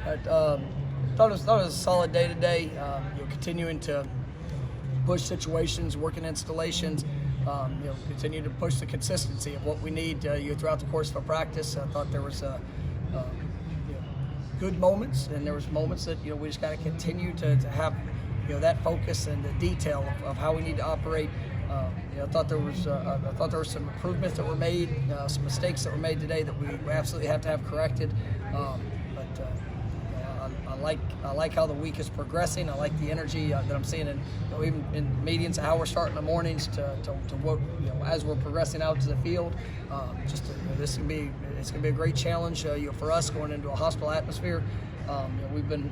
Thought it was a solid day today. Continuing to push situations, working installations. Continue to push the consistency of what we need throughout the course of a practice. I thought there was good moments, and there was moments that we just got to continue to have that focus and the detail of how we need to operate. I thought there were some improvements that were made, some mistakes that were made today that we absolutely have to have corrected. I like how the week is progressing. I like the energy that I'm seeing even in meetings, how we're starting the mornings to what as we're progressing out to the field. It's gonna be a great challenge for us going into a hostile atmosphere. We've been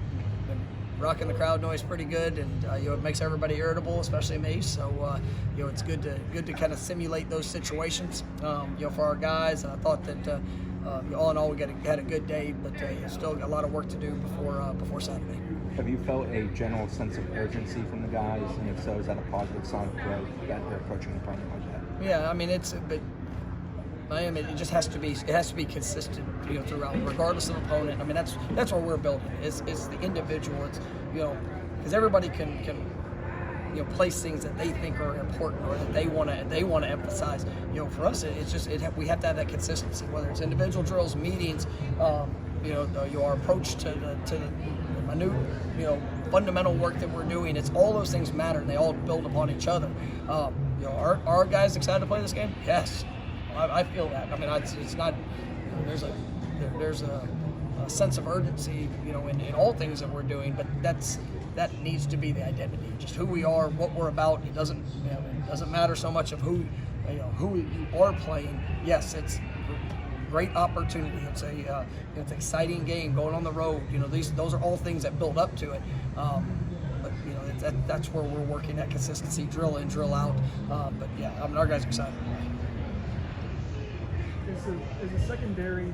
rocking the crowd noise pretty good, and it makes everybody irritable, especially me. So it's good to kind of simulate those situations for our guys. And I thought that all in all, we had a good day, but still got a lot of work to do before Saturday. Have you felt a general sense of urgency from the guys, and if so, is that a positive sign of growth that they're approaching the opponent like that? Yeah, I mean Miami, it just has to be consistent throughout, regardless of opponent. I mean that's what we're building. It's the individual. It's because everybody can place things that they think are important or that they want to emphasize. For us, it's just we have to have that consistency, whether it's individual drills, meetings, our approach to the minute, fundamental work that we're doing. It's all those things matter, and they all build upon each other. Are our guys excited to play this game? Yes, I feel that. I mean, it's not. There's a sense of urgency, in all things that we're doing, but that needs to be the identity, just who we are, what we're about. It doesn't matter so much of who you are playing. Yes, it's a great opportunity. It's an exciting game going on the road. Those are all things that build up to it. But that's where we're working that consistency, drill in, drill out. But yeah, our guys are excited. Is the secondary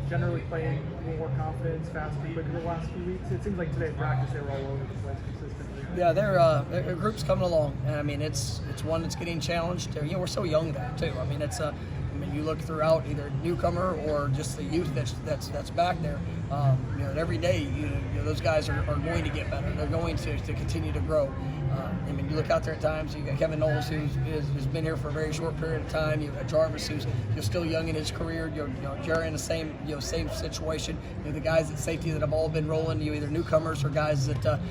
generally playing a little more confidence, faster, quicker the last few weeks? It seems like today in practice they were all over the place consistently. Yeah, their group's coming along, and I mean it's one that's getting challenged. We're so young there too. I mean you look throughout either newcomer or just the youth that's back there. Every day those guys are going to get better. They're going to continue to grow. You look out there at times. You got Kevin Knowles, who's been here for a very short period of time. You've got Jarvis, who's still young in his career. Jerry in the same same situation. The guys at safety that have all been rolling. Either newcomers or guys that are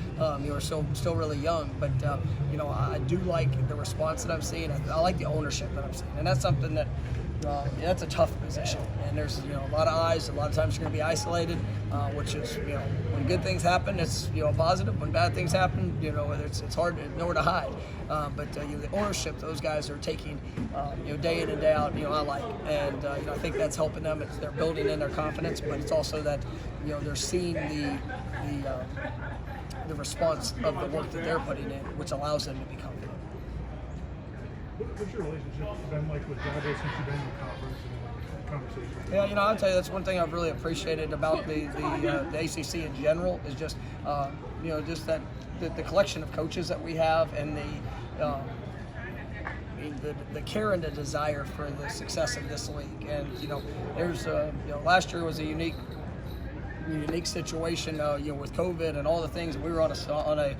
still really young. But I do like the response that I'm seeing. I like the ownership that I'm seeing, and that's something that. That's a tough position, and there's a lot of eyes. A lot of times you're going to be isolated, which is when good things happen, it's positive. When bad things happen, it's hard, nowhere to hide. But the ownership those guys are taking, day in and day out, I like, and I think that's helping them. They're building in their confidence, but it's also that they're seeing the response of the work that they're putting in, which allows them to be confident. What's your relationship been like with Jarvis since you've been in the conference and conversation? Yeah, I'll tell you, that's one thing I've really appreciated about the ACC in general is just, just that the collection of coaches that we have and the care and the desire for the success of this league. And there's last year was a unique situation, with COVID and all the things. We were on a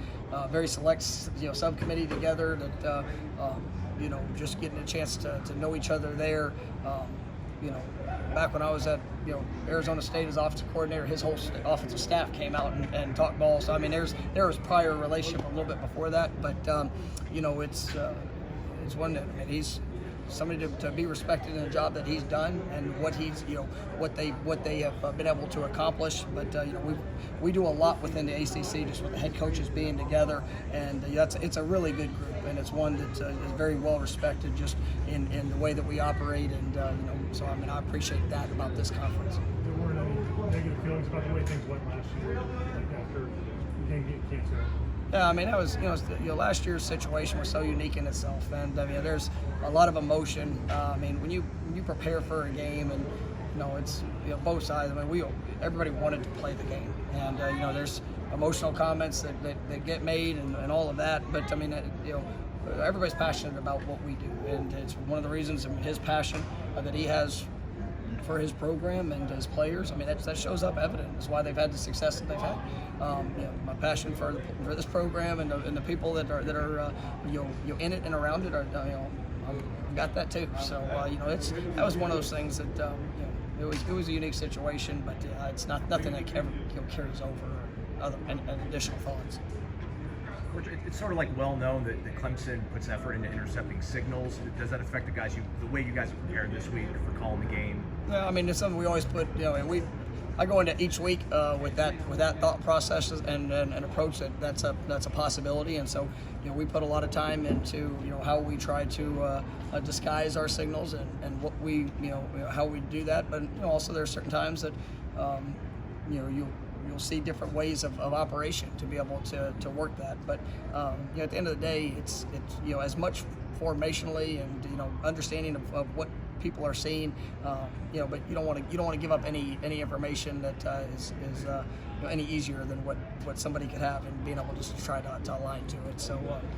very select subcommittee together that. Just getting a chance to know each other there. Back when I was at Arizona State as offensive coordinator, his whole offensive staff came out and talked ball. So I mean, there was prior relationship a little bit before that, but it's one that he's somebody to be respected in the job that he's done and what he's what they have been able to accomplish. But we do a lot within the ACC just with the head coaches being together, and it's a really good group, and it's one that is very well respected just in the way that we operate, and so I mean I appreciate that about this conference. There weren't any negative feelings about the way things went last year, like after the game getting canceled. Yeah, I mean that was last year's situation was so unique in itself, and there's a lot of emotion. When you prepare for a game, and it's both sides. I mean everybody wanted to play the game, and there's emotional comments that get made and all of that. But everybody's passionate about what we do, and it's one of the reasons his passion that he has for his program and his players. I mean, that shows up evident. That's why they've had the success that they've had. My passion for this program and the people that are in it and around it are I've got that too. So that was one of those things that it was a unique situation, but it's nothing that ever carries over and additional thoughts. It's sort of like well known that Clemson puts effort into intercepting signals. Does that affect the way you guys have prepared this week for calling the game? Yeah, I mean, it's something we always put. I go into each week with that thought process and approach that's a possibility, and so we put a lot of time into how we try to disguise our signals and what we how we do that. But also there are certain times that you'll see different ways of operation to be able to work that. But at the end of the day, it's as much formationally and understanding of what people are seeing, but you don't want to give up any information that is any easier than what somebody could have, and being able just to try to align to it. So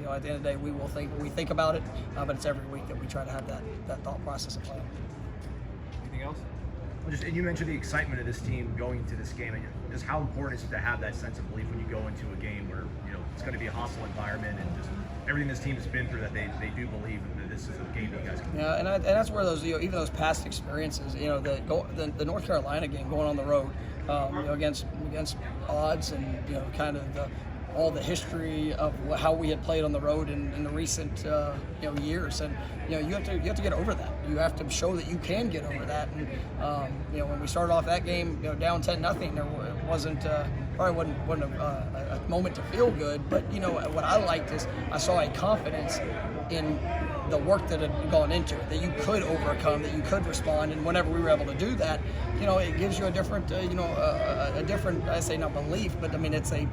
at the end of the day, we think about it, but it's every week that we try to have that thought process of plan. Anything else? And you mentioned the excitement of this team going into this game, and just how important is it to have that sense of belief when you go into a game where it's going to be a hostile environment, and just everything this team has been through, that they do believe that this is a game that you guys can win. Yeah, and that's where those even those past experiences, the North Carolina game, going on the road, against odds, and kind of all the history of how we had played on the road in the recent years, and you have to get over that. You have to show that you can get over that. And when we started off that game, down 10-0, there wasn't a moment to feel good. But what I liked is I saw a confidence in the work that had gone into it, that you could overcome, that you could respond, and whenever we were able to do that, it gives you a different, a different, I say not belief, but I mean it's the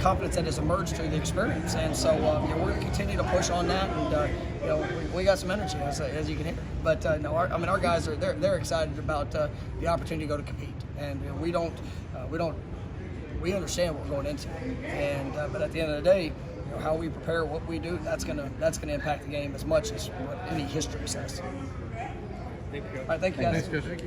confidence that has emerged through the experience, and so we're going to continue to push on that, and we got some energy as you can hear. But our guys they're excited about the opportunity to go to compete, and we understand what we're going into, and but at the end of the day, how we prepare, what we do, that's gonna impact the game as much as what any history says. Thank you. All right, thank you guys. Thanks, Coach.